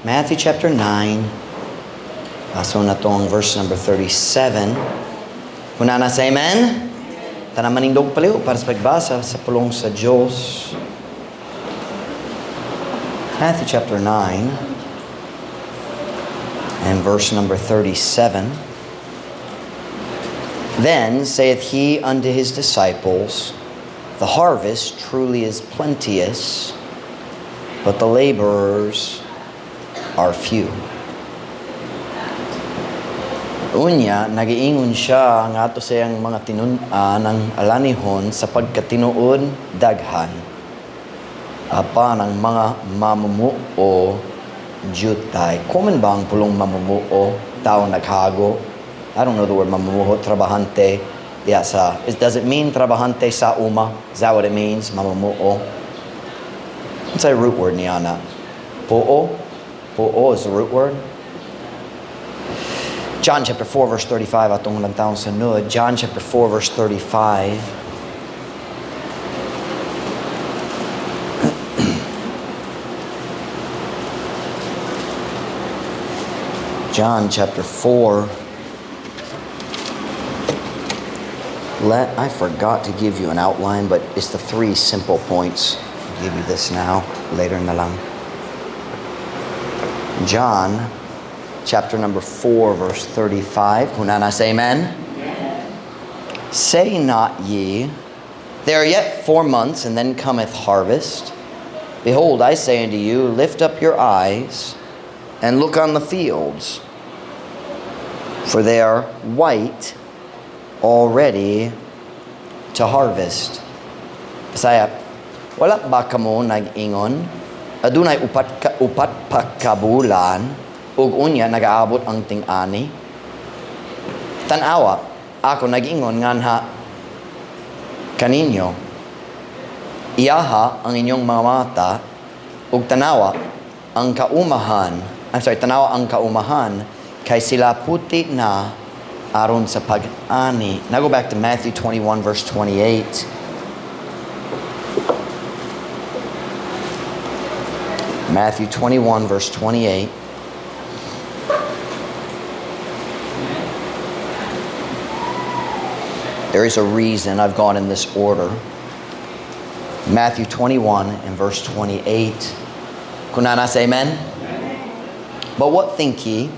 Matthew chapter 9. Paso na tong verse number 37. Kuna na sa amen? Tanamanindog paliw para sa pagbasa sa pulong sa Diyos. Matthew chapter 9 and verse number 37. Then saith he unto his disciples, the harvest truly is plenteous, but the laborers are few. Unya, nagiingon siya nga ato sayang mga tinun-an ng alanihon sa pagkatinuod daghan. Apa ng mga mamumuo jutay. Common ba ang pulong mamumuo? Tao naghago? I don't know the word mamumuo, trabahante. Does it mean trabahante sa uma? Is that what it means? Mamumuo? What's that root word niya na? Puo? Puo is the root word. John chapter 4 verse 35 atong lantaon sa sunod. John chapter 4 verse 35. John chapter 4. I forgot to give you an outline, but it's the 3 simple points. I'll give you this now, later na lang. John chapter number 4, verse 35. Kunana say amen? Say not ye, there are yet 4 months, and then cometh harvest. Behold, I say unto you, lift up your eyes, and look on the fields, for they are white already to harvest. Bisaya, wala ba kamo nag-ingon? Adunay upat pa kabulan, ug unya nagaabot ang ting-ani. Tanawa, ako nag-ingon nganha kaninyo. Iyaha ang inyong mga mata, ug tanawa ang kaumahan, kay sila puti na aron sa pag-ani. Now go back to Matthew 21 verse 28. Matthew 21 verse 28. There is a reason I've gone in this order. Matthew 21 and verse 28. Kunana say amen? But what think ye?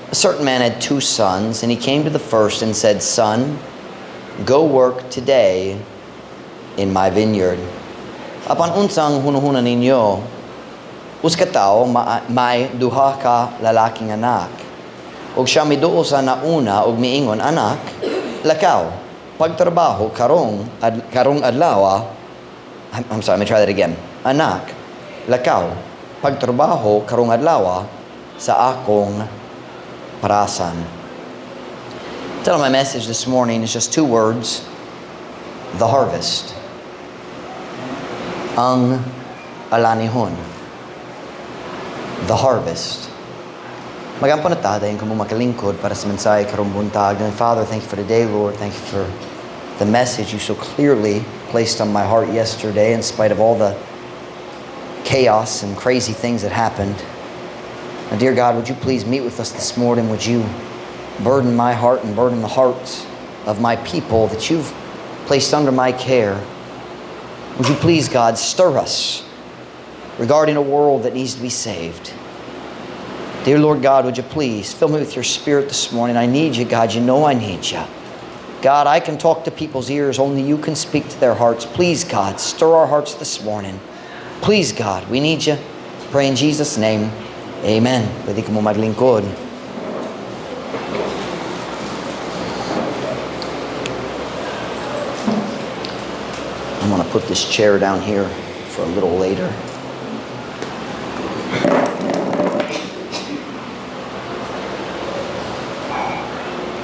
A certain man had 2 sons, and he came to the first and said, Son, go work today in my vineyard. Apan unsang hunuhunan ninyo, uskataw may 2 ka lalaking anak. Og siya miduo sa nauna og miingon, anak, lakaw, pagtrabaho karong adlaw. I'm sorry, let me try that again. Anak, lakaw, pagtrabaho karong adlaw sa akong parasan. Tell my message this morning is just 2 words. The harvest. Ang alanihon. The harvest. Magampo na ta dayon kamo makalingkod para sa mensahe karong buntag. And Father, thank you for today, Lord. Thank you for the message you so clearly placed on my heart yesterday in spite of all the chaos and crazy things that happened. Now, dear God, would you please meet with us this morning? Would you burden my heart and burden the hearts of my people that you've placed under my care? Would you please, God, stir us regarding a world that needs to be saved? Dear Lord God, would you please fill me with your Spirit this morning? I need you, God. You know I need you. God, I can talk to people's ears. Only you can speak to their hearts. Please, God, stir our hearts this morning. Please, God, we need you. Pray in Jesus' name. Amen. Pwede ka mo maglingkod. I'm going to put this chair down here for a little later.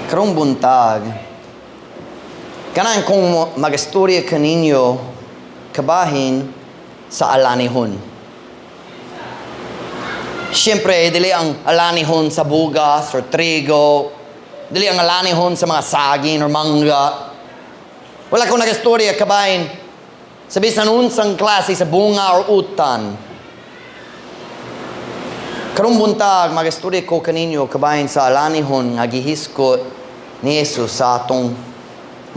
Karong buntag, kanang kong magastorya kaninyo kabahin sa alanihon. Siyempre, dili ang alanihon sa bugas or trigo. Dili ang alanihon sa mga saging or mangga. Wala ko nagastorya kabahin sa bisan unsang klase sa bunga or utan. Karong buntag, mag-istorya ko kaninyo kabahin sa alanihon nga gihiskot ni Jesus sa atong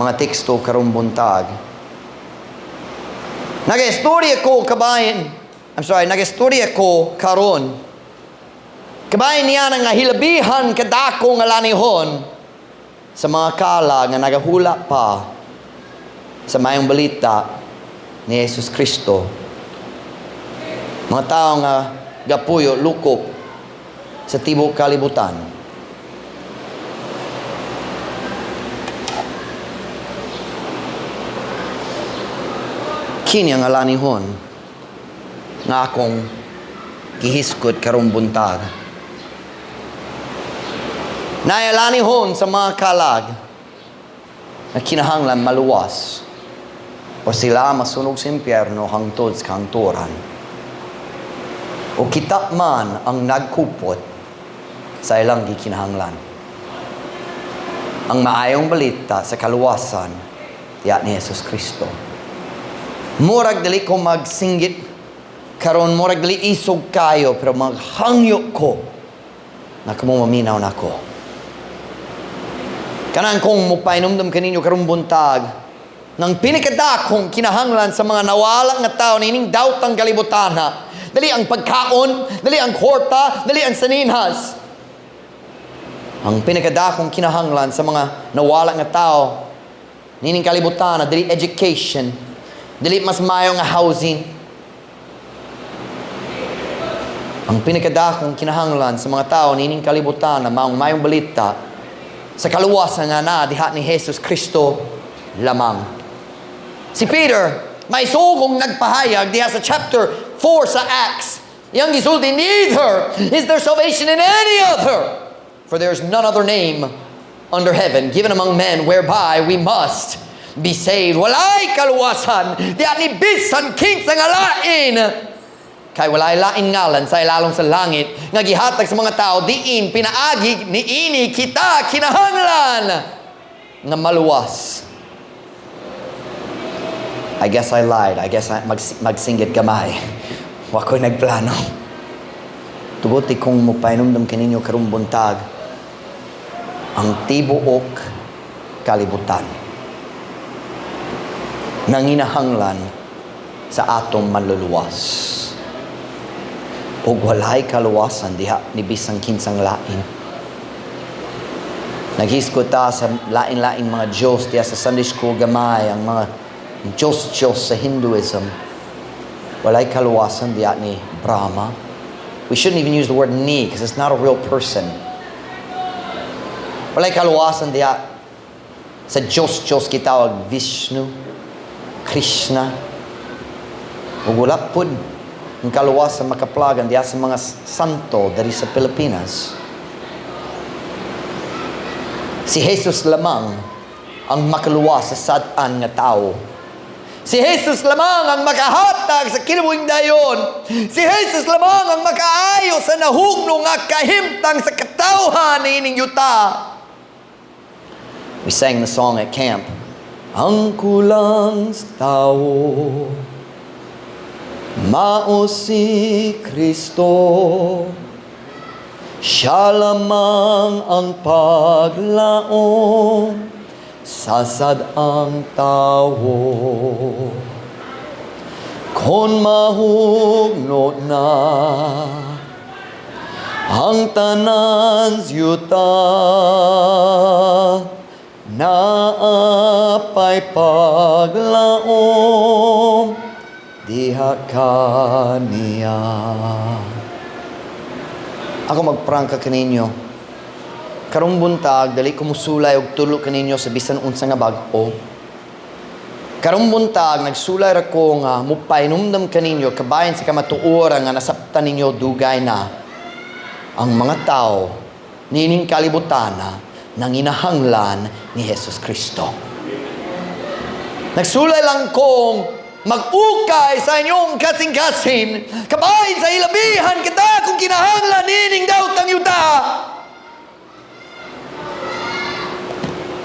mga teksto karong buntag. Nag-istorya ko karon. Kabahin niya nga hilabihan kadako nga alanihon sa mga kala nga nagahula pa sa mayong balita ni Jesus Kristo. Mga tao nga gapuyo, lukop sa tibok kalibutan. Kini ang alanihon nga akong gihiskot karong buntag. Naalanihon sa mga kalag na kinahanglan maluwas o sila masunog sa impyerno hangtod sa kahangturan. O kita man ang nagkupot sa ilang gikinahanglan. Ang maayong balita sa kaluwasan tiyak ni Jesus Kristo. Murag dali ko magsinggit karon, murag dali isog kayo, pero maghangyo ko na kumumaminaw na ko. Kanang kong mupainomdom kaninyo karong buntag nang pinikadakong kinahanglan sa mga nawala nga tao nining dawtang kalibutana. Dali ang pagkaon, dali ang kwarta, dali ang saninhas. Ang pinakadakong kinahanglan sa mga nawala nga tao nining kalibutan, dali education, dali mas mayo nga housing. Ang pinakadakong kinahanglan sa mga tao nining kalibutan na maong mayong balita sa kaluwasan nga na diha ni Jesus Kristo lamang. Si Peter may sugong nagpahayag diha sa chapter 4 sa Acts. Yang gisulti, neither is there salvation in any other, for there is none other name under heaven given among men whereby we must be saved. Walay kaluwasan, di ani bisan kinsa nga lain. Kay walay lain ngalan sa ilalong sa langit nga gihatag sa mga tao diin pinaagi niini kita kinahanglan nga maluwas. I guess I lied. I guess magsinggit gamay. Wako'y nagplano. Tuguti kong mupainomdom kaninyo karong buntag ang tibuok kalibutan nanginahanglan sa atong manluluwas. Ug walay kaluwasan diha ni bisang kinsang lain. Naghiskot ta sa lain-laing mga Diyos diha sa Sunday school gamay, ang mga Diyos sa Hinduism. Walay kaluwasan diya ni Brahma. We shouldn't even use the word ni because it's not a real person. Walay kaluwasan diya sa Diyos kitawag Vishnu, Krishna. Ug wala pud ang kaluwasan makaplagan diya sa mga santo dari sa Pilipinas. Si Jesus lamang ang makaluwas sa sad-an nga tao. Si Jesus lamang ang makahatag sa kinabuhing dayon. Si Jesus lamang ang makaayo sa nahugno nga kahimtang sa katawhan ni ining yuta. We sang the song at camp. Ang kulang sa tao, mao si Kristo. Siya lamang ang paglaom sasad ang tao. Kung mahugno na ang tanan yuta, naapay paglaom diha kaniya. Ako magprangka kaninyo. Karong buntag, dali kumusulay og tulo kaninyo sa bisan unsa nga bag-o. Karong buntag, nagsulay ra ko nga mupainomdom kaninyo kabahin sa kamatuoran nga nasabtan ninyo dugay na ang mga tao nining kalibutana nanginahanglan ni Jesus Kristo. Nagsulay lang kong mag-ukay sa inyong kasing-kasing kabahin sa ilabihan kita kung kinahanglan nining dawtang yuta.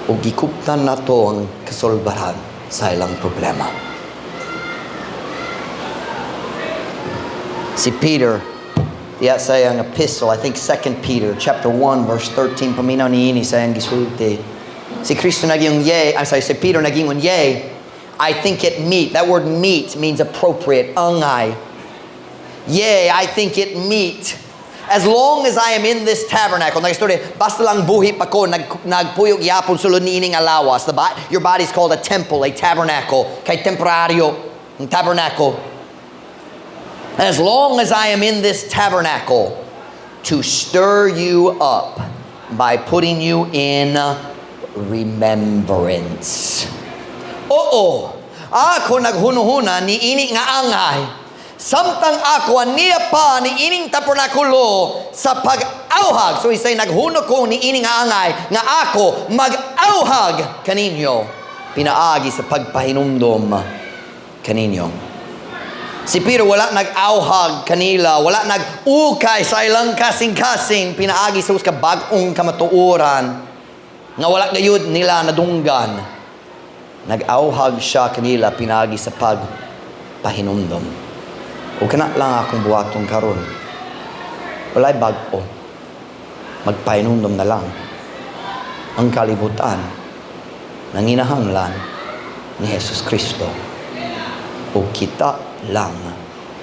O gikuptan na to ang kasolbaran sa ilang problema. Si Peter, Diya sayang epistle, I think 2 Peter chapter 1 verse 13, paminaw niini sayang gisulti. Si Kristo naging si Peter naging yea. I think it meet. That word meet means appropriate. Angay. Yea, I think it meet. As long as I am in this tabernacle, nag-story, basta lang buhi pa ko, nagpuyog yapon sulod ni ining alawas. Your body's called a temple, a tabernacle. Kay temporaryo, ang tabernacle. As long as I am in this tabernacle, to stir you up by putting you in remembrance. Oo, ako naghunuhuna ni ini nga angay. Samtang ako aniya pa ni ining tabernakulo sa pag-auhag. So isay naghuno ko ni ining nga angay nga ako mag-auhag kaninyo. Pinaagi sa pagpahinumdom kaninyo. Si Peter wala nag-auhag kanila, wala nag-ukay sa ilang kasing-kasing, pinaagi sa ka bagong kamatuoran, nga wala gayud nila nadunggan. Nag-auhag siya kanila, pinaagi sa pagpahinumdom. O kana lang akong buhatong karon. Walay bago. Magpahinumdom na lang. Ang kalibutan, nanginahanglan ni Jesus Kristo. O kita lang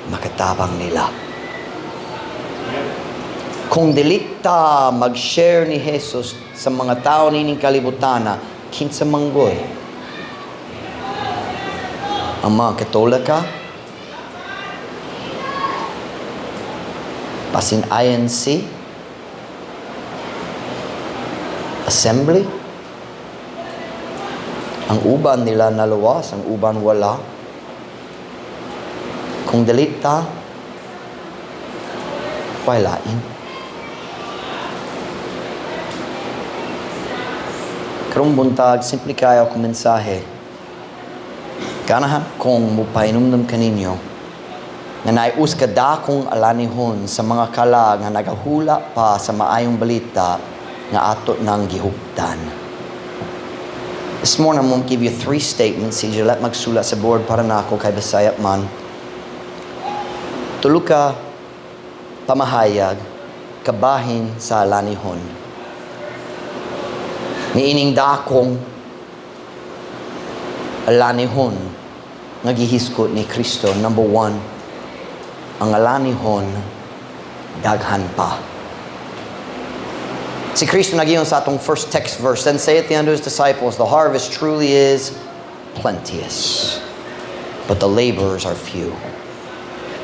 makatabang nila. Kung dilikta mag-share ni Jesus sa mga tao nining kalibutana, kinsa manggoy. Ang mga Katolika, pasin INC, Assembly, ang uban nila naluwas, ang uban wala. Kung dalita, walain. Karong buntag, simple kayo akong mensahe. Ganahan kong mupainumdum kaninyo na naius ka dakong alanihon sa mga kalag na nagahula pa sa maayong balita nga ato ng gihuptan. This morning, I'm going to give you 3 statements. Sige, let magsulat sa board para na ako kay Bisaya man. Tulo ka pamahayag kabahin sa alanihon. Niining dakong alanihon nga gihiskot ni Kristo. Number 1, ang alanihon daghan pa. Si Kristo nagiyon sa atong first text verse, then saith he unto his disciples, the harvest truly is plenteous, but the laborers are few.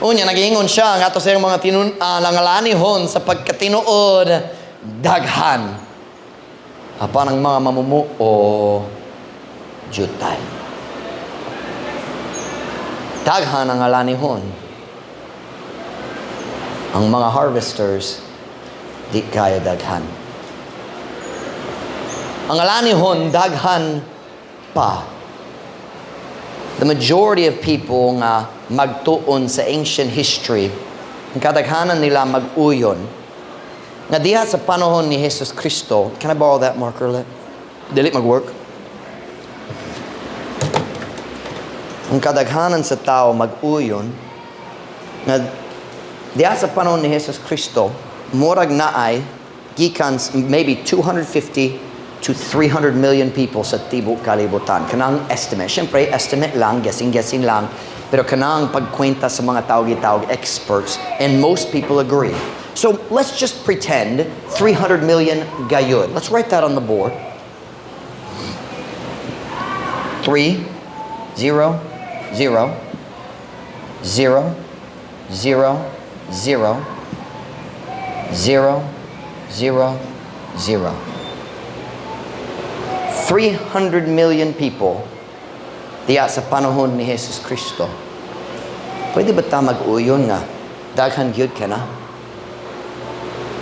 Unya, nag-iingon siya, nga ito sa mga langalanihon sa pagkatinuod, daghan. Apan ang mga mamumuo, jutay. Daghan ang alanihon. Ang mga harvesters, di kaya daghan. Ang alanihon, daghan pa. The majority of people nga magtuon sa ancient history, ang kadaghanan nila mag-uyon, nga diha sa panahon ni Jesus Kristo. Can I borrow that marker? Dili mag-work? Ang kadaghanan sa tao mag-uyon, nga diha sa panahon ni Jesus Kristo, murag naay, gikan maybe 250 to 300 million people sa tibok kalibutan. Kanang estimate. Siyempre, estimate lang, guessing lang. Pero kanang pagkwenta sa mga tawag-tawag experts, and most people agree. So, let's just pretend 300 million gayud. Let's write that on the board. 3, 0, 0, 0, 0, 0, 0, 0, 0. 300 million people diya sa panahon ni Jesus Kristo. Pwede ba ta mag-uyon nga? Daghan gyud ka na?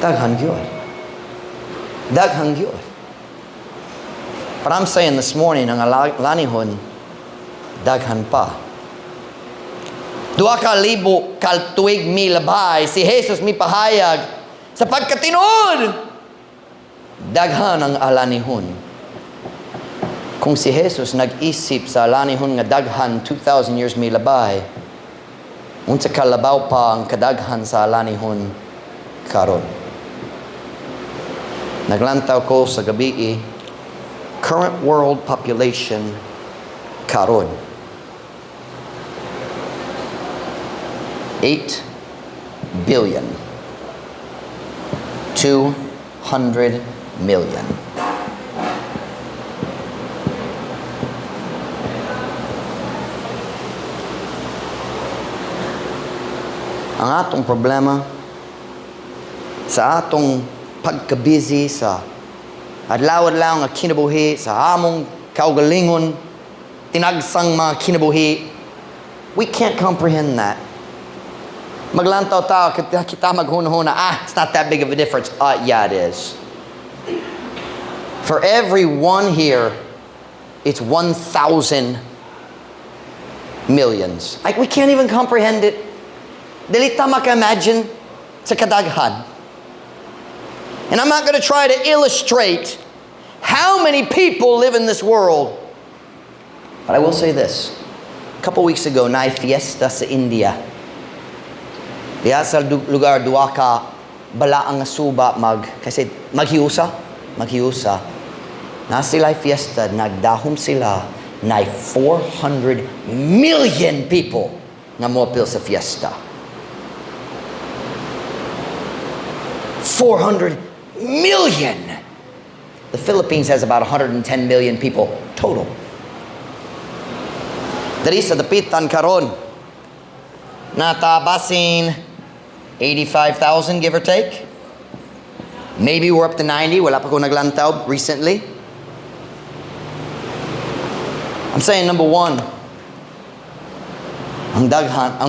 Daghan gyud. Daghan gyud. But I'm saying this morning, ang alanihon, daghan pa. 2,000 kaltuig mi labay, si Jesus mi pahayag, sa pagkatinuod, daghan ang alanihon. Kung si Jesus nag-isip sa alanihon nga daghan 2,000 years may labay, unsa kalabaw pa ang kadaghan sa alanihon karon. Naglantaw ko sa gabi, current world population karon. 8 billion. 200 million. Ang atong problema sa atong pagka-busy sa adlaw-adlaw nga kinabuhi sa among kaugalingon, tinagsang mga kinabuhi, we can't comprehend that. Maglantaw tao, kita maghuna-huna, it's not that big of a difference. Yeah, it is. For every one here, it's 1,000 millions. Like, we can't even comprehend it. Dili ta maka-imagine sa kadaghan. And I'm not going to try to illustrate how many people live in this world. But I will say this. A couple weeks ago, na fiesta sa India. Diya sa lugar, duwa ka bala ang suba kasi maghiusa. Na sila fiesta, nagdahom sila na 400 million people na mopil sa fiesta. 400 million. The Philippines has about 110 million people total. Dari sa dapitan karon, natabasin 85,000, give or take. Maybe we're up to 90. Wala pa ko naglantaw recently. I'm saying number one, ang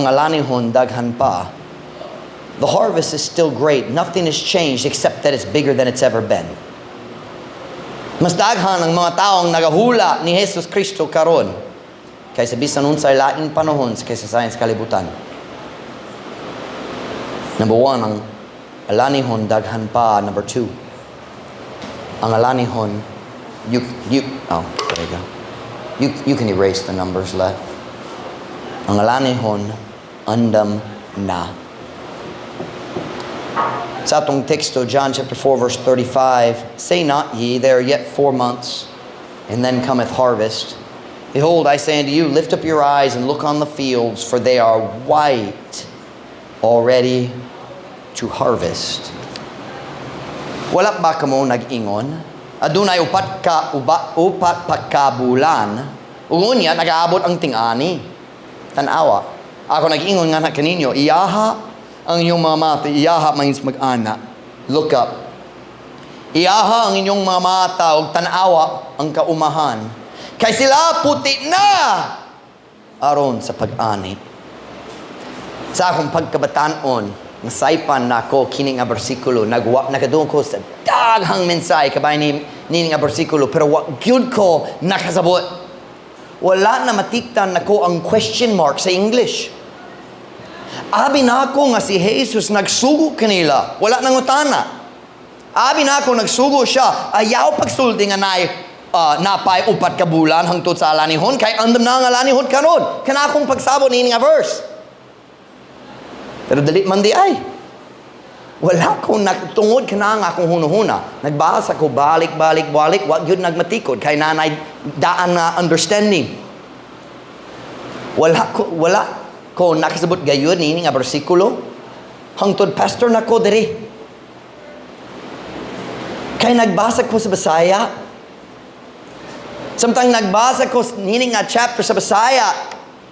alanihon daghan pa. The harvest is still great. Nothing has changed except that it's bigger than it's ever been. Mas daghan ang mga taong nagahula ni Jesus Kristo karon kaysa bisan unsay laing panahon kaysa sa kalibutan. Number one, ang alanihon daghan pa. Number two, ang alanihon, there you go. You can erase the numbers left. Ang alanihon, andam na. Sa atong teksto, John chapter 4, verse 35, say not ye, there are yet 4 months, and then cometh harvest. Behold, I say unto you, lift up your eyes and look on the fields, for they are white, already to harvest. Wala ba kamo nag-ingon? Adunay upat pa bulan. Unya nagaabot ang ting-ani. Tanawa. Ako nag-ingon nga na kaninyo, iyaha ang inyong mga mata, iyaha means mag-ana. Look up. Iyaha ang inyong mga mata ug tanawa ang kaumahan. Kay sila puti na aron sa pag-ani. Sa akong pagkabatanon, nasaypan na ko kining nga bersikulo, nagaduong ko sa daghang mensahe kabay ni nga bersikulo, pero wa gyud ko nakasabot. Wala na matiktan nako ang question mark sa English. Abi na ako nga si Jesus nagsugo kanila, wala nang utana. Abi na ako nagsugo siya, ayaw pagsulti nga napay upat ka bulan hangtod sa alanihon, kay andam na ang alanihon karon. Kana akong pagsabot ni nga verse. Pero dali man di ay. Wala ko tungod ka na nga akong hunuhuna. Nagbasa ko balik, wag yun nagmatikod. Kay nanay daan na understanding. Wala ko nakasabot gayon ni nga bersikulo. Hangtod pastor na ko diri. Kay nagbasa ko sa Bisaya. Samtang nagbasa ko nini nga chapter sa Bisaya,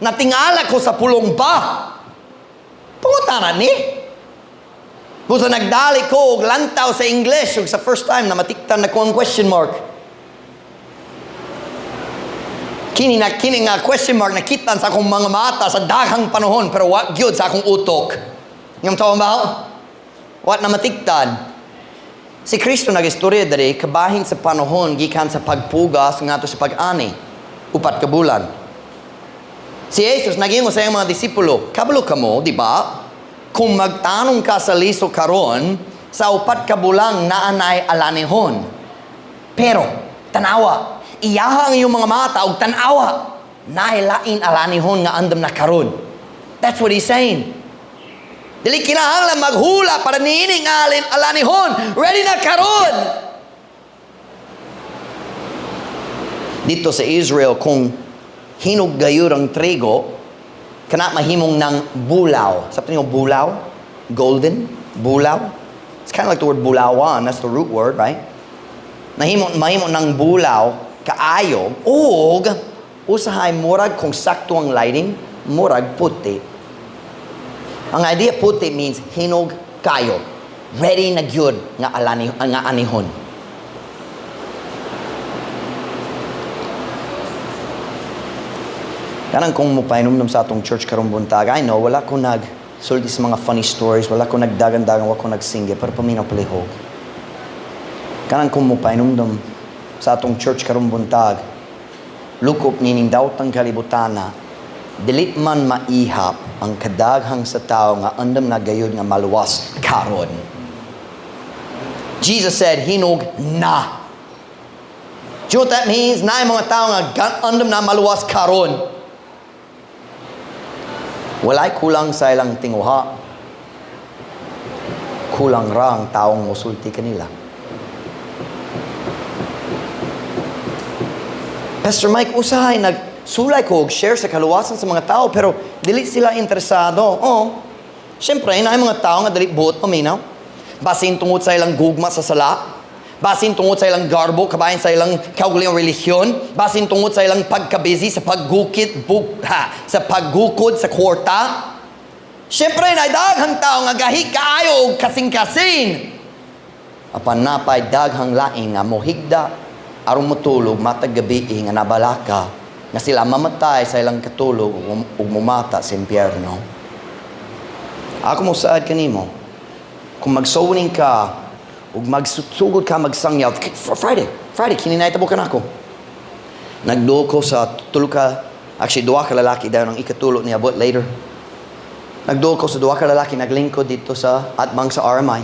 natingala ko sa pulong ba. Puta na ni. Busa nagdali ko og lantaw sa English ug sa first time na matiktan na ko ang question mark. Kini nga question mark nakitan sa akong mga mata sa daghang panahon pero wa gyud sa akong utok. Ngam tawon ba? What na matiktan? Si Kristo nagistorya diri kabahin sa panahon gikan sa pagpugas ngadto sa pag-ani. Upat ka bulan. Si Jesus nag-ingon sa iyang mga disipulo, kabalo ka mo, di ba? Kung magtanong ka sa liso karon, sa upat ka bulang naanay alanihon. Pero, tanawa, iyaha ang iyong mga mata og tanawa, nailain alanihon nga andam na karon. That's what he's saying. Dili kinahanglan maghula para niining alanihon. Ready na karon. Dito sa Israel, kung hinog gayud ang trigo, kana mahimong ng bulaw. Sabi niyo bulaw? Golden? Bulaw? It's kind of like the word bulawan. That's the root word, right? Mahimong ng bulaw, kaayo, og usahay murag kung sakto ang lighting, murag puti. Ang idea puti means hinog kayo. Ready na gyud nga anihon. Kanang kung mupainom sa atong church karong buntag, I know, wala ko sulti sa mga funny stories, wala ko nagdagan-dagan, wala ko nagsingge, pero paminaw palihog. Kanang kung mupainom sa atong church karong buntag, lukop nining daotang kalibutana, dilit man maihap ang kadaghang sa tao nga andam na gayud nga maluwas karon. Jesus said, hinog na. Do you know what that means? Na mga tao nga andam na maluwas karon. Walay kulang sa ilang tinguha. Kulang ra ang taong musulti kanila. Pastor Mike, usahay sulay ko share sa kaluwasan sa mga tao pero dili sila interesado. Siyempre, na mga tao nga dili buot paminaw. Basin tungod sa ilang gugma sa sala. Basin tungod sa ilang garbo, kabayan sa ilang kaugalingang relihiyon. Basin tungod sa ilang pagkabisi sa sa paggukod sa kwarta. Siyempre, na daghang tao nga gahi kaayo og kasing-kasing. Apan napay daghang laing nga mohigda aron matulog matag gabi nga nabalaka nga sila mamatay sa ilang katulog ug mumata sa impyerno. Ako mo saad kanimo, kung magsawning ka ug magsugod ka magsangyaw Friday kininahitabo ka nako. Nagduo ko sa duha ka lalaki daw ng ikatulo niya but later. Nagduo ko sa duha ka lalaki naglingkod dito sa atbang sa RMI.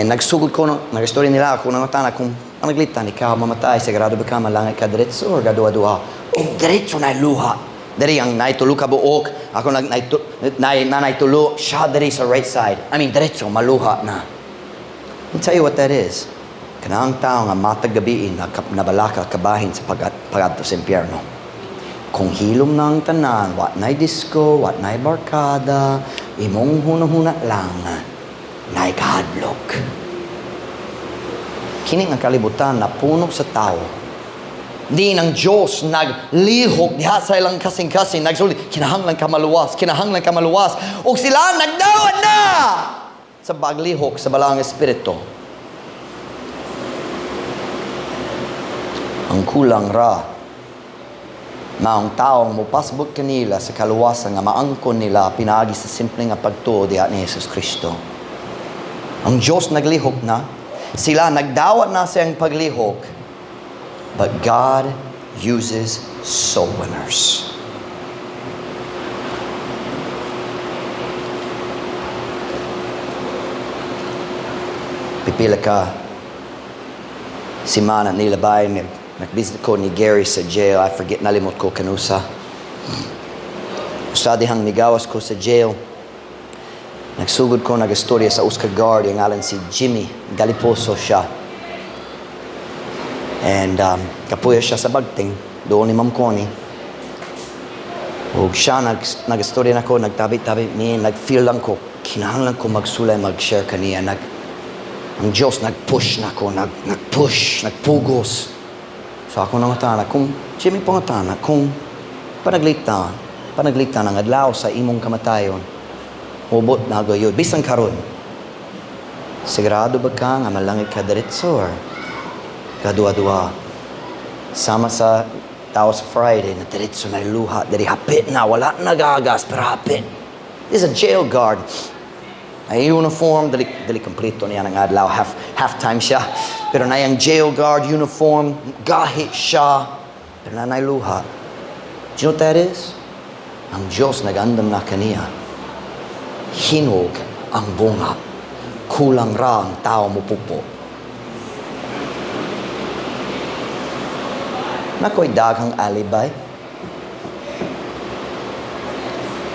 Nagsugod ko nag-story nila ako nang tanan kung ang naglitan, ikaw mamatay, sigurado ba ka malangay ka diretso or gadua-dua? O diretso na luha. Dari ang naitulo ka buok, ako naitulo, siya dari sa right side. I mean, diretso, maluha na. I'll tell you what that is. Kanaang tao nga matagabiin na nabalaka kabahin sa pagadto sa impyerno. Kung hilom na ang tanan, wat na'y disco, wat na'y barkada, imong huna-huna lang, na'y kahadlok. Kini ang kalibutan na puno sa tao. Di ng Diyos naglihok diha sa ilang kasing-kasing. Nagsulit, kinahanglan ka maluwas. O sila nagdawat na sa paglihok sa balang espiritu. Ang kulang ra maong taong mupasbot kanila sa kaluwasan nga maangkon nila pinaagi sa simple nga pagtuo diha ni Jesus Kristo. Ang Diyos naglihok na. Sila nagdawat na siyang paglihok. But God uses soul winners. Pipila ka simana nilabay nag-visit ko ni Gary sa jail. I forget, nalimot ko kanusa. Usadihang nigawas ko sa jail. Nagsugod ko nag-istorya sa Oscar Guard, yung ngalan si Jimmy, Galiposo siya. And kapuya siya sa bagting, doon ni Ma'am Connie. Ug siya nag-istorya na ko, nagtabi-tabi, nag-feel lang ko, kinahanglan ko magsulay, mag-share kaniya. Ang Diyos nag-push na ko, nag-push, nagpugos. So ako nangatana, kung Jimmy pangatana, kung panaglitan ang adlaw sa imong kamatayon, ubot na gayud bisan karon. Sigurado ba ka nga malangit ka diretso or kadua-dua sama sa tao sa Friday na diretso na luha diri hapit na wala nagagas pero hapit. This is a jail guard. Ay uniform dali kompleto niya ng adlaw half time siya pero na yung jail guard uniform gahi siya pero na luha. Do you know what that is? Ang Diyos nagandam na kaniya. Hinog ang bunga. Kulang ra ang tao mo pupo. Nako'y daghang alibay.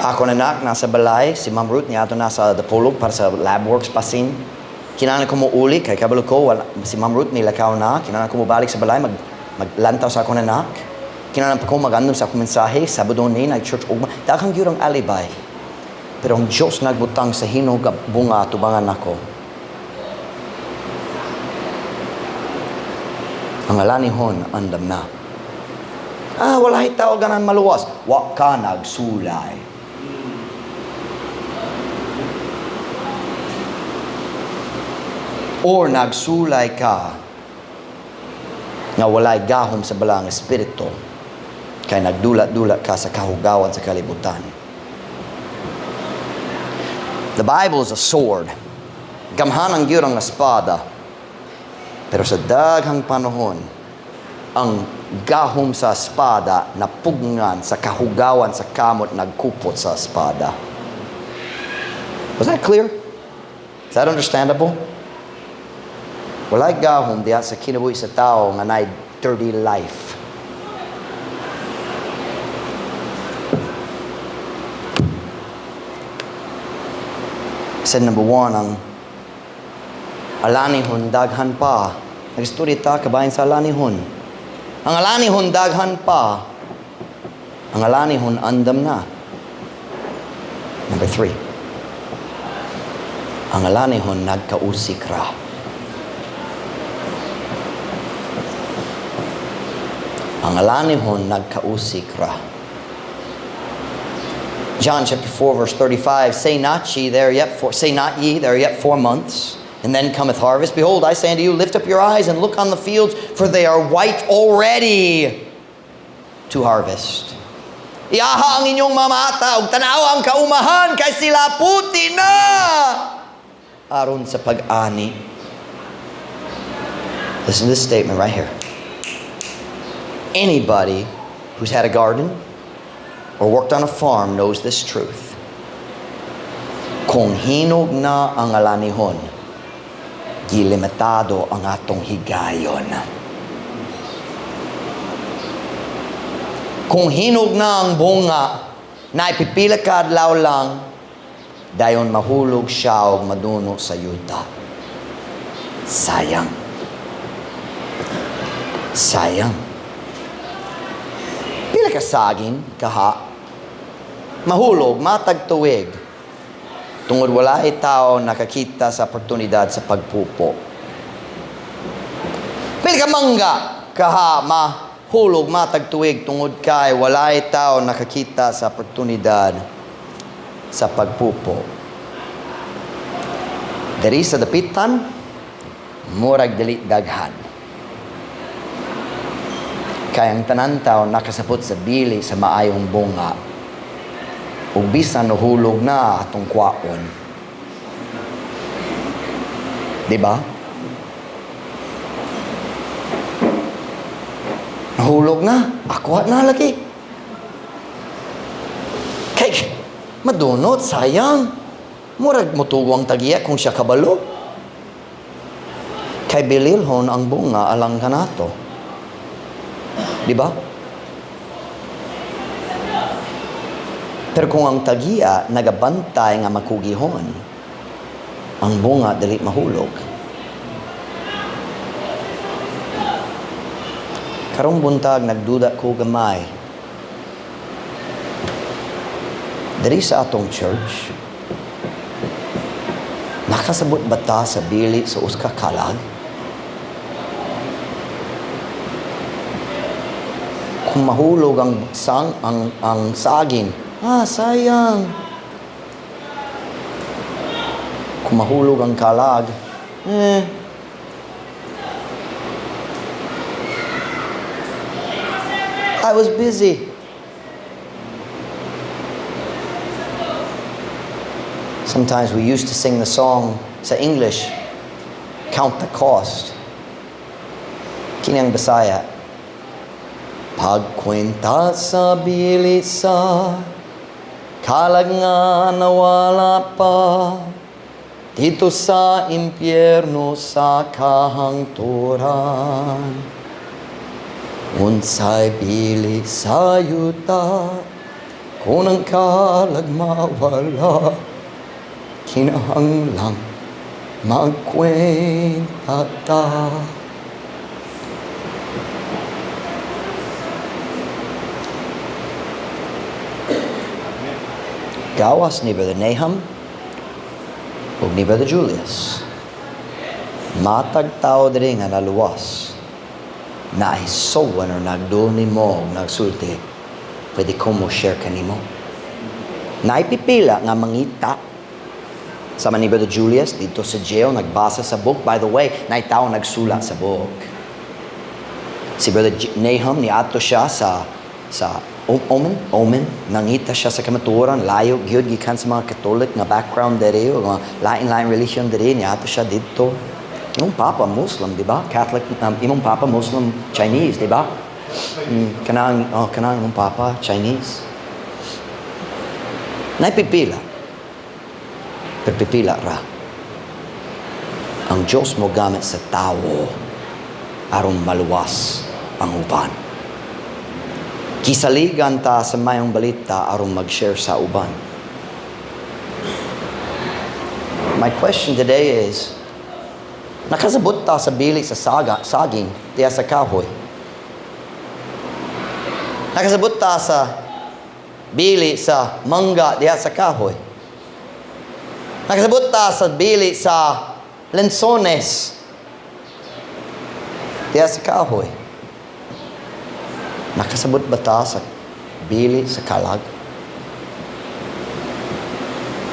Ako na anak, nasa balay. Si Ma'am Ruth niya ito nasa Dapolog para sa lab works pasin. Kinahanglan ko mo uli, kay kabalo ko, si Ma'am Ruth may lakaw na. Kinahanglan ko mo balik sa balay, maglantaw sa ako na anak. Kinahanglan pa ko mag-andam sa akong mensahe, Sabado ni, nag-church ugma. Daghang gyud ang alibay. Pero ang Diyos nagbutang sa hinog bunga tubangan ako. Ang alanihon, andam na. Walay tao ganan maluwas. Wa ka nagsulay. Or nagsulay ka nga walay gahom sa balang espiritu kay nagdulat-dulat ka sa kahugawan sa kalibutan. The Bible is a sword. Gamhanang gyud ang espada. Pero sa daghang panahon, ang gahom sa espada napugngan sa kahugawan sa kamot nagkupot sa espada. Was that clear? Is that understandable? Walay gahom diha sa kinabuhi sa tao nga nay dirty life. Said number 1, ang alanihon daghan pa. Nag-story ta kabayan sa alanihon. Ang alanihon daghan pa. Ang alanihon andam na. Number 3. Ang alanihon nagkausik ra. Ang alanihon nagkausik ra. John chapter 4 verse 35, say not ye there yet 4 months, and then cometh harvest. Behold, I say unto you, lift up your eyes and look on the fields, for they are white already to harvest. Iaha ang inyong mamata, ug tanaw ang kaumahan, kay sila puti na aron sa pag-ani. Listen to this statement right here. Anybody who's had a garden or worked on a farm knows this truth. Kung hinog na ang alanihon, gilimitado ang atong higayon. Kung hinog na ang bunga, na ipipila ka adlaw lang, dayon mahulog siya o maduno sa yuta. Sayang. Sayang. Pila ka saging, kaha, mahulog, matag tuwig, tungod wala tao nakakita sa oportunidad sa pagpupo. Pila ka mangga, kaha, mahulog, matag tuwig, tungod kay wala tao nakakita sa oportunidad sa pagpupo. Dari sa dapitan, murag dili daghan. Kaya ang tanan tao nakasapot sa bili sa maayong bunga. Ug bisan nahulog na atong kwaon. Diba? Nahulog na. Ako na lagi. Kay madunot, sayang. Murag mutuwang tagiya kung siya kabalo. Kay bililhon ang bunga alang kanato. Diba? Pero kung ang tagiya nagabantay nga makugihon, ang bunga dili mahulog. Karong buntag nagduda ko gamay. Diri sa atong church, nakasabot bata sa bili sa uska kalag? Kung mahulog ang saging, sayang. Kung mahulog ang kalag, I was busy. Sometimes we used to sing the song sa English, Count the Cost. Kinyang Bisaya, pagkwenta sa bilisa, kalag nga nawala pa, dito sa impyerno sa kahangturan. Unsay bili sa yuta, kung ang kalag mawala, kinahanglang magkwenta ta. Gawas ni Brother Nahum ug ni Brother Julius. Matag tao diri nga naluwas na isowan or nagdoon nimo og nagsulti, pwede ko mo share kanimo. Naipipila nga mangita sama ni Brother Julius dito sa jail, nagbasa sa book. By the way, naitaw nagsula sa book. Si Brother Nahum, niato siya sa Omen, nangita siya sa kamaturan, layo gyud gikan sa mga Catholic nga background diri o mga lain-lain religion diri, niato siya dito. Imong papa Muslim, di ba? Catholic, imong papa Muslim Chinese, di ba? Kanang imong papa Chinese. Naipipila. Pagpipila ra. Ang Diyos mo gamit sa tao aron maluwas ang uban. Kisaligan ta sa mayong balita aron mag-share sa uban. My question today is, nakasabot ta sa bili sa saging diya sa kahoy. Nakasabot ta sa bili sa mangga diya sa kahoy. Nakasabot ta sa bili sa lensones diya sa kahoy. Nakasabot ba ta sa bili sa kalag?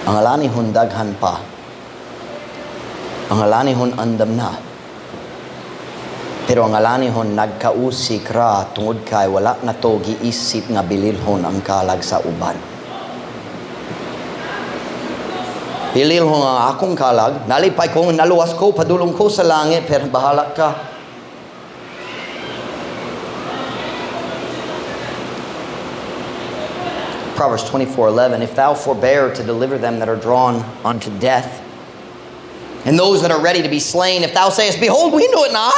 Ang alanihon daghan pa. Ang alanihon andam na. Pero ang alanihon nagkausik ra tungod kay wala na to giisip nga bililhon ang kalag sa uban. Bililhon ang akong kalag, nalipay ko, naluwas ko, padulong ko sa langit, pero bahala ka. Proverbs 24:11, if thou forbear to deliver them that are drawn unto death, and those that are ready to be slain, if thou sayest, behold, we know it not,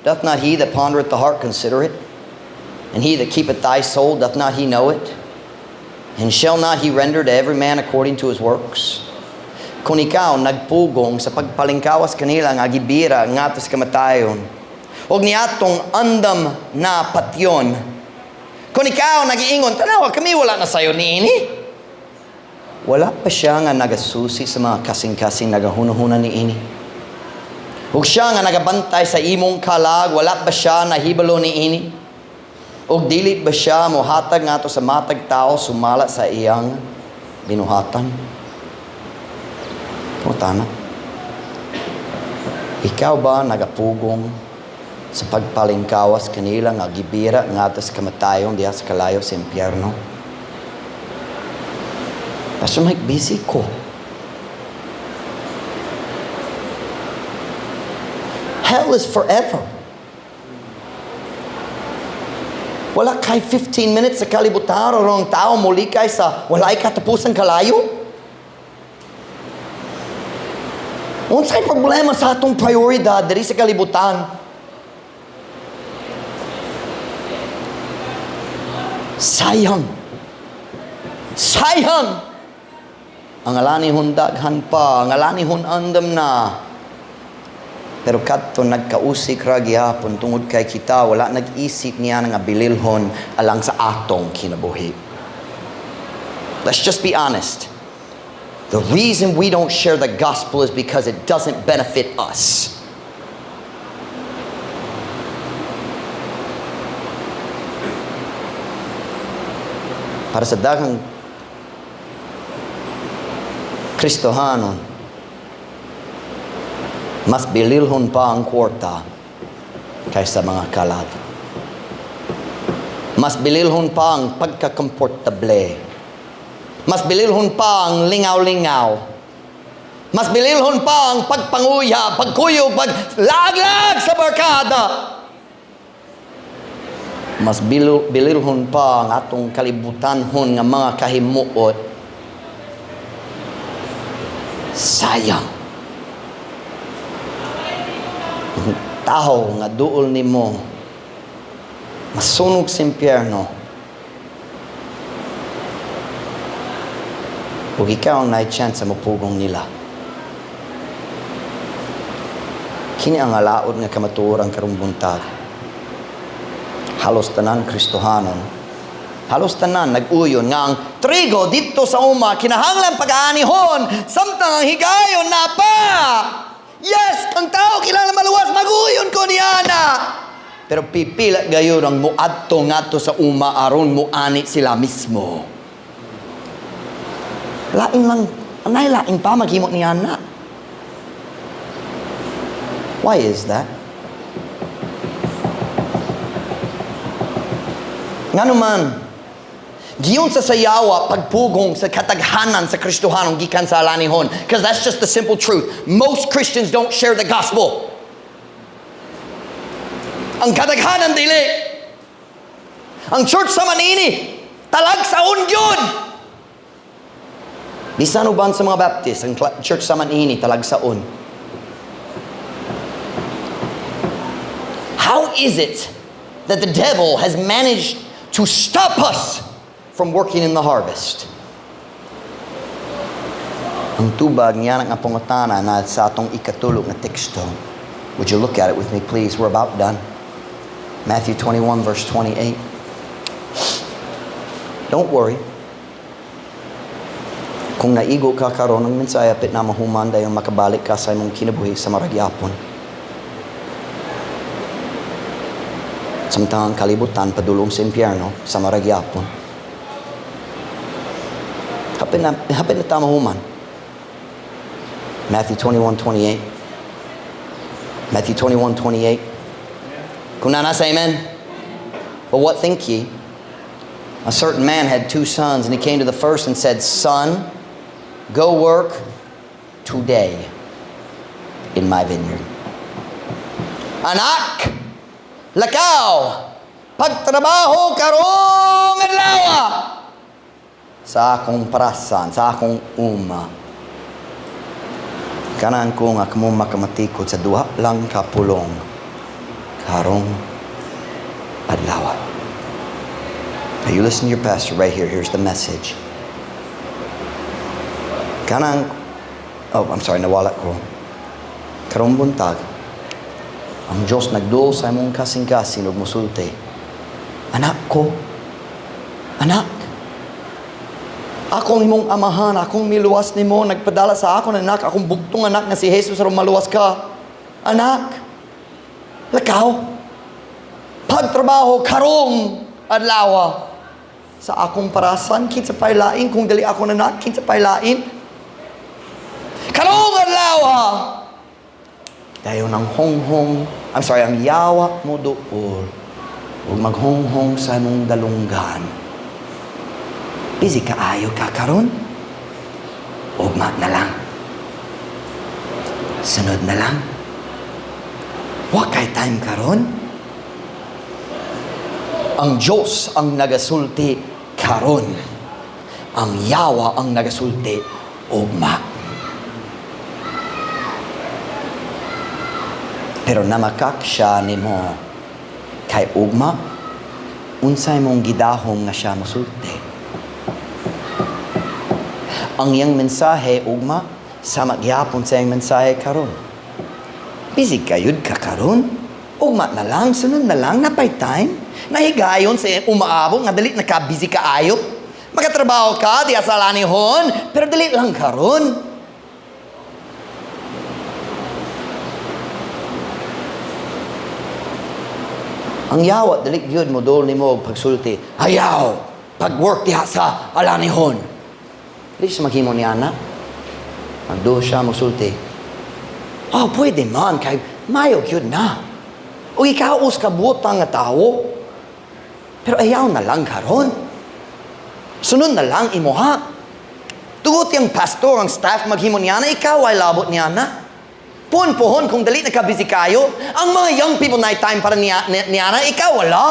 doth not he that pondereth the heart consider it? And he that keepeth thy soul, doth not he know it? And shall not he render to every man according to his works? Kung ikaw nagpugong sa pagpalingkawas kanila nga gibira nga atos kamatayon, og niatong andam na patyon, kung ikaw nag-iingon, tanawa kami wala na sayo ni ini. Wala pa siya nga nagasusi sa mga kasing-kasing nagahunahunan ni ini. Ug siya nga nagabantay sa imong kalag, wala ba siya nahibalo ni ini? Ug dili ba siya mohatag nga to sa matag tao sumala sa iyang binuhatan? Putana. Ikaw ba nagapugong sa pagpalingkawas kanila nga gibira nga atas kamatayon diya sa kalayo sa impyerno? Pastor Mike, busy ko. Hell is forever. Wala kay 15 minutes sa kalibutan o ang tao muli kay sa walay katapusang kalayo. Unsay problema sa atong prioridad diri sa kalibutan? Sayang. Ang alanihon daghan pa, ang alanihon andam na. Pero kadto nagkausik ra gihapon tungod kay kita wala nag-isip niya nga bililhon alang sa atong kinabuhi. Let's just be honest. The reason we don't share the gospel is because it doesn't benefit us. Para sa daghang Kristohanon, mas bililhon pa ang kwarta kaysa mga kalag. Mas bililhon pa ang pagkakomportable. Mas bililhon pa ang lingaw-lingaw. Mas bililhon pa ang pagpanguya, pagkuyog, paglaglag sa barkada. Mas bililhon pa ang atong kalibutanhon nga mga kahimuot. Sayang. Ang tao nga duol nimo masunog sa impyerno Kung ikaw ang na-chance sa mapugong nila, kini ang alaod nga kamaturang karong buntag. Halos tanan Kristohanon, halos tanan nag-uyon nga ang trigo dito sa uma kinahanglan pag-aanihon samtang ang higayon na pa. Yes, ang tao kilala maluwas mag-uyon ko niana. Pero pipila gayon ang muadto ngadto sa uma aron muani sila mismo. Lain lang, anay lain pa maghimo niana. Why is that? Nga naman, giyon sa sayawa, pagpugong sa kataghanan sa Kristohanong gikan sa alanihon. Because that's just the simple truth. Most Christians don't share the gospel. Ang kataghanan dili. Ang church sa manini, talag sa ungyod. Bisan uban sa mga Baptist, ang church sa manini, talag sa un. How is it that the devil has managed to stop us from working in the harvest? Ang tubag niya ng apongotana na sa atong ikatulog na teksto. Would you look at it with me, please? We're about done. Matthew 21, verse 28. Don't worry. Kung naigo ka karon ng mensahe, apit na mahuman dahil makabalik ka sa imong kinabuhi sa maragyapon. Samtang kalibutan padulong sa impyerno sa maragyapon. Hapin na tamahuman. Matthew 21:28. Matthew 21:28. Kung nasa amen? But what think ye? A certain man had 2 sons, and he came to the first and said, Son, go work today in my vineyard. Anak, lakaw, pagtrabaho karong adlaw sa akong parasan, sa akong uma. Kanaan ko nga kamo makamatikot sa duha lang kapulong karong adlaw. Now you listen to your pastor right here. Here's the message. Kanang, I'm sorry, nawala ko. Karong buntag, ang Diyos nagduol sa imong kasing-kasing ug musulti. Anak ko, anak, akong imong amahan, akong miluwas nimo, nagpadala sa akong anak, akong bugtong anak nga si Jesus aron maluwas ka. Anak, lakaw, pagtrabaho karong adlaw sa akong parasan, kinsa pay lain, kung dali ako anak, kinsa pay lain. Karong adlaw, dayon ang honghong, ang yawa mo dool, ug maghonghong sa imong dalunggan. Busy kaayo ka karon? Ugma na lang. Sunod na lang. Wa kay time karon? Ang Diyos ang nagasulti karon. Ang yawa ang nagasulti ugma. Pero namakak siya nimo kay ugma, unsay mong gidahom nga siya mosulti. Ang iyang mensahe ugma sama gyapon sa iyang mensahe karon. Busy kayud ka karon? Ugma na lang, sunod na lang, napay time. Nahigayon sa umaabot nga dali naka-busy kaayo. Magatrabaho ka diya sa lanihon, pero dali lang karon. Ang yawa, dali gyud mo dol nimo pagsulti. Ayaw, pag-work diha sa alanihon. Dili siya maghimo ni anak. Magdo siya magsulti. Pwede man, kay mayo gyud na. O ikaw us kabutang nga tao. Pero ayaw na lang karon. Sunod na lang imuha. Tugot yung pastor, ang staff maghimo niya na, ikaw ay labot niya na. Puhon kung dali na ka-busy kayo. Ang mga young people na time para niya na, ikaw wala.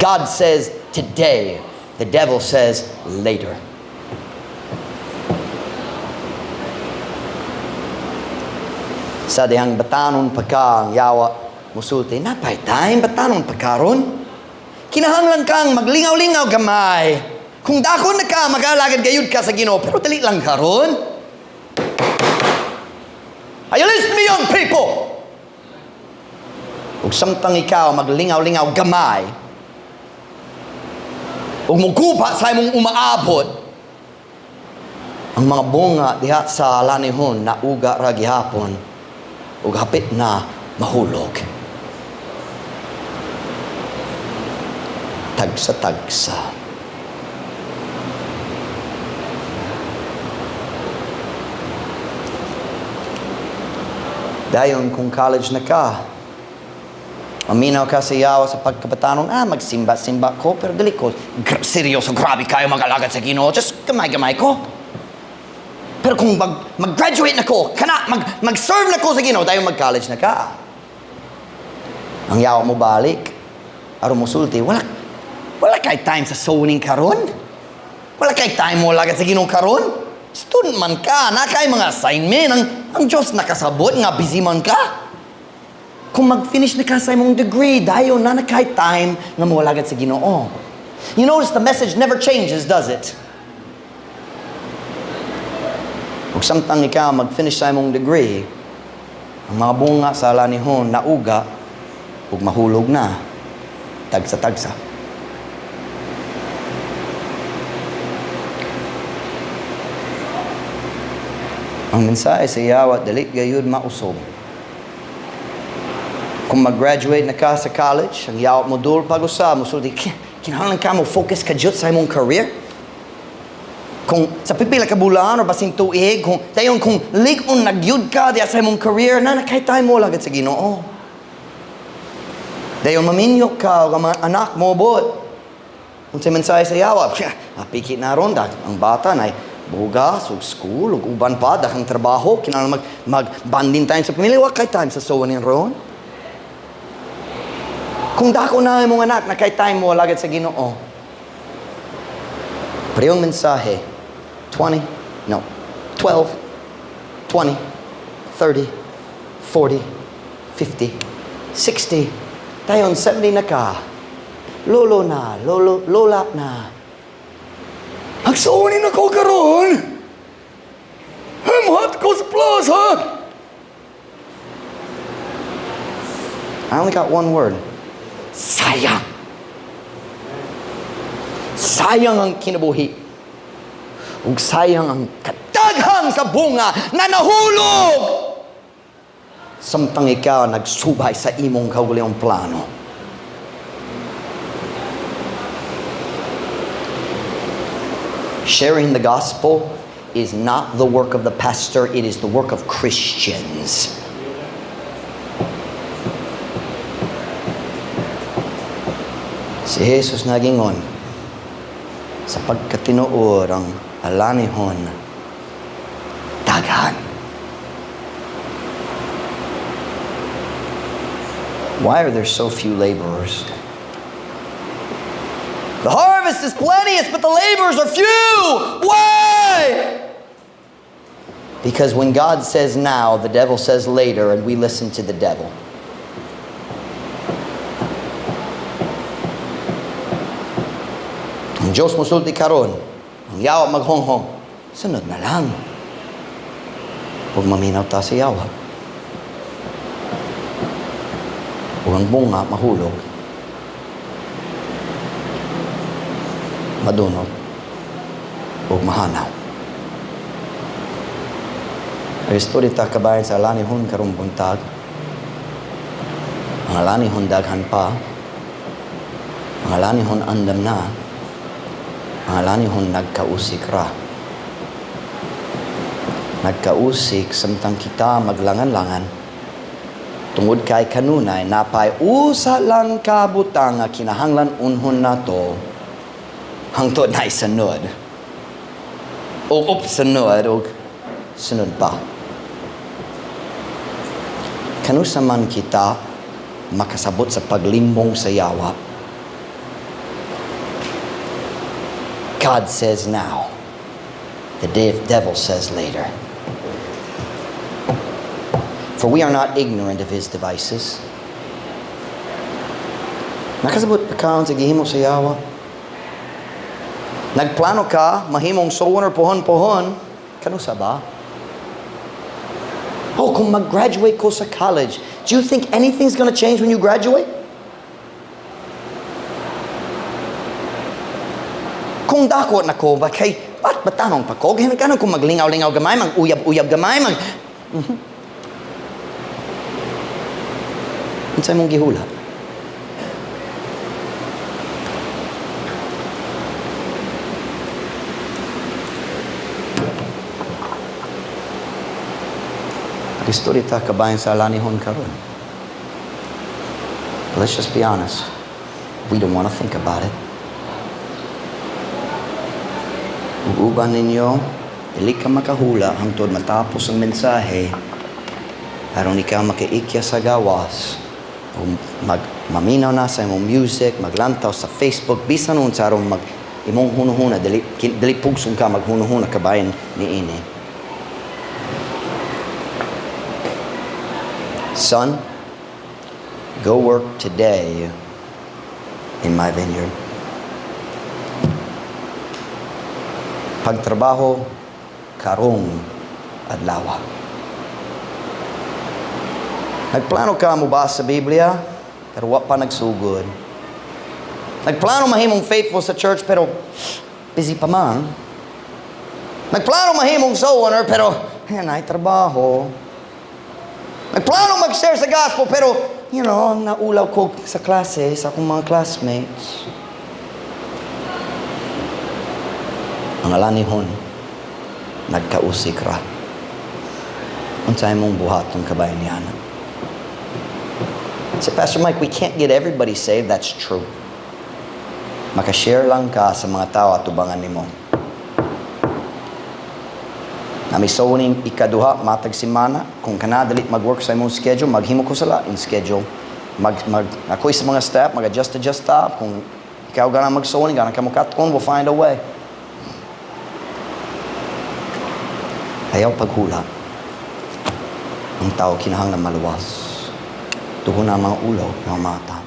God says today. The devil says later. Sa dihang batanon pagka ang yawa musulti, napay time, batanon pagkaron. Kinahanglan kang maglingaw-lingaw gamay. Kung dako na ka, mag-alagad gayud ka sa Ginoo, pero dali lang karon. Are you listening, young people? Ug samtang ikaw maglingaw-lingaw gamay, ug muguba sa imong umaabot, ang mga bunga diha sa lanihon na uga ra gihapon ug hapit na mahulog. Tagsa-tagsa. Dayon kung college na ka, aminaw ka sa yawa sa pagkabatanong, magsimba-simba ko, pero dali ko, seryoso, grabe kayo mag-alagad sa Ginoo, just gamay-gamay ko. Pero kung mag-graduate na ko, mag-serve na ko sa Ginoo, dayon mag-college na ka. Ang yawa mo balik, aron mo sulti, wala kay time sa sewing karon. Wala kay time mo alagad sa Ginoo karon. Student man ka, na kay mga assignment, ang Diyos nakasabot, nga busy man ka. Kung mag-finish na ka sa imong degree, dayon na kay time na mawalagad sa Ginoo. You notice the message never changes, does it? Kung samtang ikaw mag-finish sa imong degree, ang mga bunga sa lanihon na uga, ug mahulog na, tagsa-tagsa. Ang mensahe sa yawa, dali gayud mausob. Kung mag-graduate na ka sa college, ang yawa mo dul pag-usa, musulti, kinahanglan ka mo focus ka jud sa imong career. Kung sa pipila ka bulan o basing tuig, kung lig-on nagyud ka diya sa imong career, na kahit tayo mo lagad sa Ginoo. Dayon maminyo ka, o mga anak mo, bot. Kung sa mensahe sa yawa, pikit na ron, ang bata na bugas, o school, o uban pa, dakang trabaho, kinahanglan mag-banding time sa pamilya, wag kay time sa sowanin ron. Kung dako na yung mga anak na kay time mo lagad sa Ginoo. Pero yung mensahe, 12, 20, 30, 40, 50, 60, tayon 70 na ka, lola na. Agsuunin ako karon. Hamhat ko sa plaza. I only got one word. Sayang. Sayang ang kinabuhi. Ug sayang ang kadaghang sa bunga na nahulog. Samtang ikaw nagsubay sa imong kaugalingong plano. Sharing the gospel is not the work of the pastor, it is the work of Christians. Si Jesus nagingon, sa pagkatinuod ang alanihon, daghan. Why are there so few laborers? The harvest is plenteous, but the laborers are few. Why? Because when God says now, the devil says later, and we listen to the devil. Ang Diyos musulti karon, ang yawa maghonghong, sunod na lang. Huwag maminaw ta sa yawa. Huwag ang bunga mahulog. Madunot o mahanaw. Gusto dita kabayan sa alanihon karong buntag. Ang alanihon daghan pa. Ang alanihon andam na. Ang alanihon nagkausik ra. Nagkausik samtang kita maglangan-langan. Tungod kay kanunay napay usa lang kabutang nga kinahanglan unhon nato. Hangtod na isanod. O sunod, o sunod pa. Kanusa man kita makasabot sa paglimbong sa yawa. God says now. The devil says later. For we are not ignorant of his devices. Nakasabot pa kaon sa gihimo sa yawa. Nagplano ka, mahimong soon or pohon-pohon, kanusa ba? Oh, kung mag-graduate ko sa college, do you think anything's gonna change when you graduate? Kung dako na ko, bakay, ba't batanong pa ko? Ganun kung maglingaw-lingaw gamay, mag-uyab-uyab gamay, Unsay mong gihula? Gusto rita kabayan sa alanihon karon. Let's just be honest. We don't want to think about it. Uban ninyo, dili ka makahula hangtod matapos ang mensahe. Aron ikaw makaikya sa gawas. Maminaw na sa imong music, maglantaw sa Facebook, bisan nun sa aron imong hunuhuna, dili pugsong ka maghunuhuna kabayan ni ini. Son, go work today in my vineyard. Pagtrabaho karong adlaw. Nagplano ka mo ba sa Biblia, pero wa pa nagsugod. Nagplano mahimong faithful sa church, pero busy pa man. Nagplano mahimong sower, pero ay trabaho. Nagplano mag-share sa gospel, pero ang naulaw ko sa klase, sa akong mga classmates. Ang alanihon, nagkausik ra. Unsay mong buhaton kabayan ni Ana? Say, Pastor Mike, we can't get everybody saved. That's true. Makashare lang ka sa mga tao at tubangan nimo. Namisoning ikaduha, matag simana. Kung kanadalit mag-work sa imong schedule, maghimo ko sa laing schedule. Ako'y sa mga step, mag-adjust up. Kung ikaw gana magsoning, gana ka makatkon, we'll find a way. Ayaw paghula. Ang tao kinahanglan maluwas. Tugon na mga ulo, mga mata.